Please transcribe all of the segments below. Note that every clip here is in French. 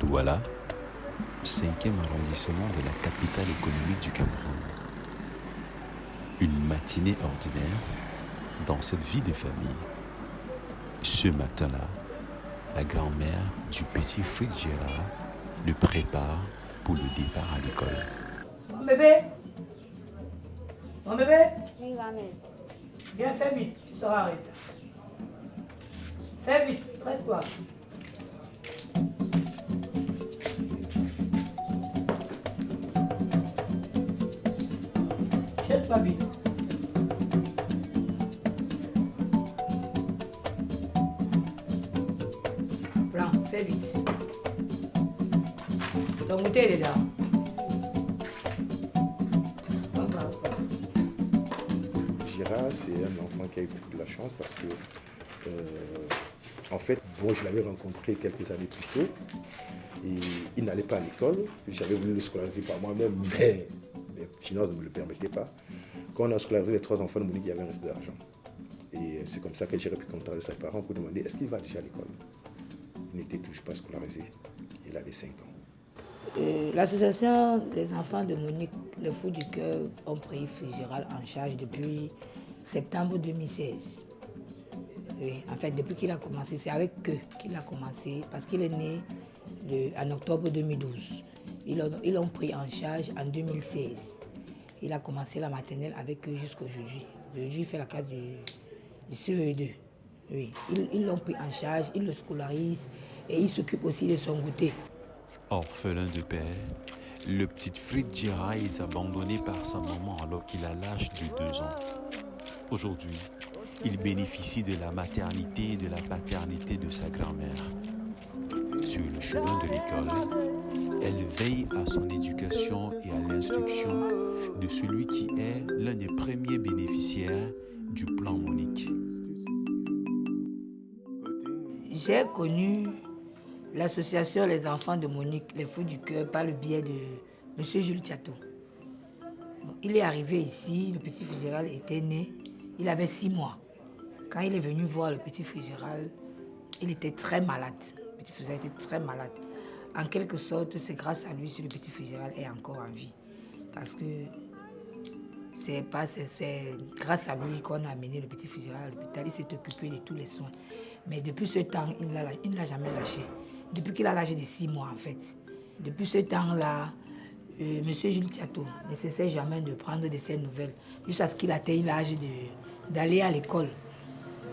Douala, 5e arrondissement de la capitale économique du Cameroun. Une matinée ordinaire dans cette vie de famille. Ce matin-là, la grand-mère du petit Fritz Gérard le prépare pour le départ à l'école. Mon bébé, Oui, grand-mère. viens, fais vite, tu seras arrêté. Fais vite, presse-toi. Jette-toi vite. Prends, fais vite. Ton goûter est là. Gérard, c'est un enfant qui a eu beaucoup de la chance parce que, en fait, je l'avais rencontré quelques années plus tôt et il n'allait pas à l'école. J'avais voulu le scolariser par moi-même, mais mes finances ne me le permettaient pas. Quand on a scolarisé les 3 enfants de Monique, il y avait un reste d'argent. Et c'est comme ça que j'ai pu contacter ses parents pour demander est-ce qu'il va déjà à l'école. Il n'était toujours pas scolarisé. Il avait 5 ans. L'association des enfants de Monique, le Fou du Cœur, ont pris Fritz Gérald en charge depuis septembre 2016. Oui, en fait, depuis qu'il a commencé, c'est avec eux qu'il a commencé, parce qu'il est né en octobre 2012. Ils l'ont pris en charge en 2016. Il a commencé la maternelle avec eux jusqu'aujourd'hui. Aujourd'hui, il fait la classe du CE2. Oui, ils l'ont pris en charge, ils le scolarisent et ils s'occupent aussi de son goûter. Orphelin de père, le petit Fritz Gérard est abandonné par sa maman alors qu'il a l'âge de 2 ans. Aujourd'hui, il bénéficie de la maternité et de la paternité de sa grand-mère. Sur le chemin de l'école, elle veille à son éducation et à l'instruction de celui qui est l'un des premiers bénéficiaires du plan Monique. J'ai connu l'association Les Enfants de Monique, les Fous du Cœur, par le biais de M. Jules Tchato. Il est arrivé ici, le petit Fritz Gérald était né, il avait 6 mois. Quand il est venu voir le petit Fritz Gérald, il était très malade. Le petit Fritz Gérald était très malade. En quelque sorte, c'est grâce à lui si le petit Fritz Gérald est encore en vie. Parce que c'est grâce à lui qu'on a amené le petit Fritz Gérald à l'hôpital. Il s'est occupé de tous les soins. Mais depuis ce temps, il ne l'a jamais lâché. Depuis qu'il a l'âge de 6 mois, en fait. Depuis ce temps-là, M. Jules Tchato ne cessait jamais de prendre de ses nouvelles, jusqu'à ce qu'il atteigne l'âge d'aller à l'école.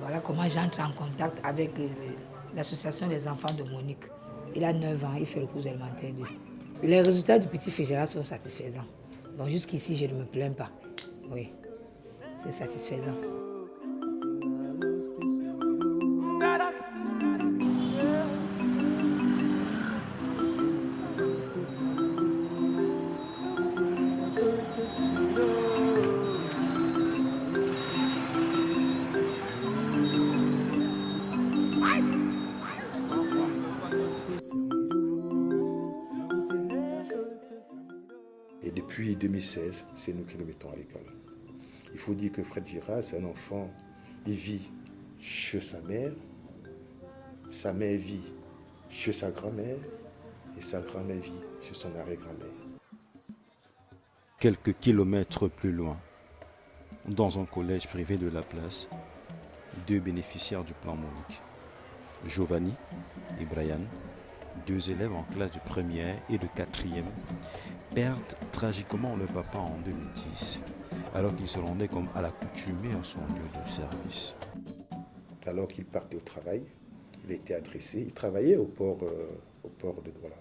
Voilà comment j'entre en contact avec l'association des enfants de Monique. Il a 9 ans, il fait le cours élémentaire 2. Les résultats du petit Fritz Gérald sont satisfaisants. Bon, jusqu'ici, je ne me plains pas. Oui, c'est satisfaisant. Et depuis 2016, c'est nous qui le mettons à l'école. Il faut dire que Fritz Gérald, c'est un enfant, il vit chez sa mère vit chez sa grand-mère, et sa grand-mère vit chez son arrière-grand-mère. Quelques kilomètres plus loin, dans un collège privé de la place, 2 bénéficiaires du plan Monique. Giovanni et Brian, 2 élèves en classe de première et de 4e, perdent tragiquement leur papa en 2010, alors qu'il se rendait comme à l'accoutumée à son lieu de service. Alors qu'il partait au travail, il a été agressé. Il travaillait au port de Douala.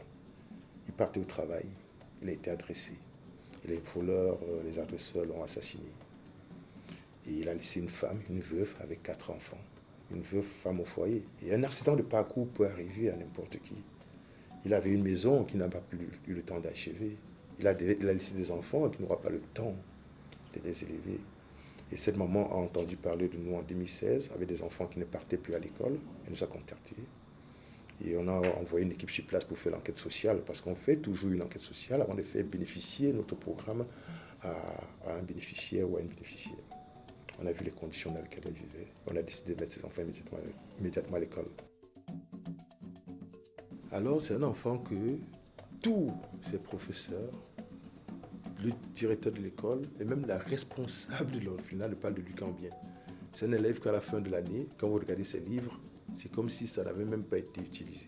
Il partait au travail, il a été agressé. Et les voleurs, les agresseurs l'ont assassiné. Et il a laissé une femme, une veuve avec 4 enfants. Une veuve femme au foyer. Et un accident de parcours peut arriver à n'importe qui. Il avait une maison qu'il n'a pas eu le temps d'achever. Il a laissé des enfants qui n'aura pas le temps de les élever. Et cette maman a entendu parler de nous en 2016, avec des enfants qui ne partaient plus à l'école. Elle nous a contactés. Et on a envoyé une équipe sur place pour faire l'enquête sociale, parce qu'on fait toujours une enquête sociale avant de faire bénéficier notre programme à un bénéficiaire ou à une bénéficiaire. On a vu les conditions dans lesquelles elle vivait. On a décidé de mettre ses enfants immédiatement à l'école. Alors c'est un enfant que tous ses professeurs, le directeur de l'école et même la responsable de l'orphelinat ne parlent de lui qu'en bien. C'est un élève qu'à la fin de l'année, quand vous regardez ses livres, c'est comme si ça n'avait même pas été utilisé.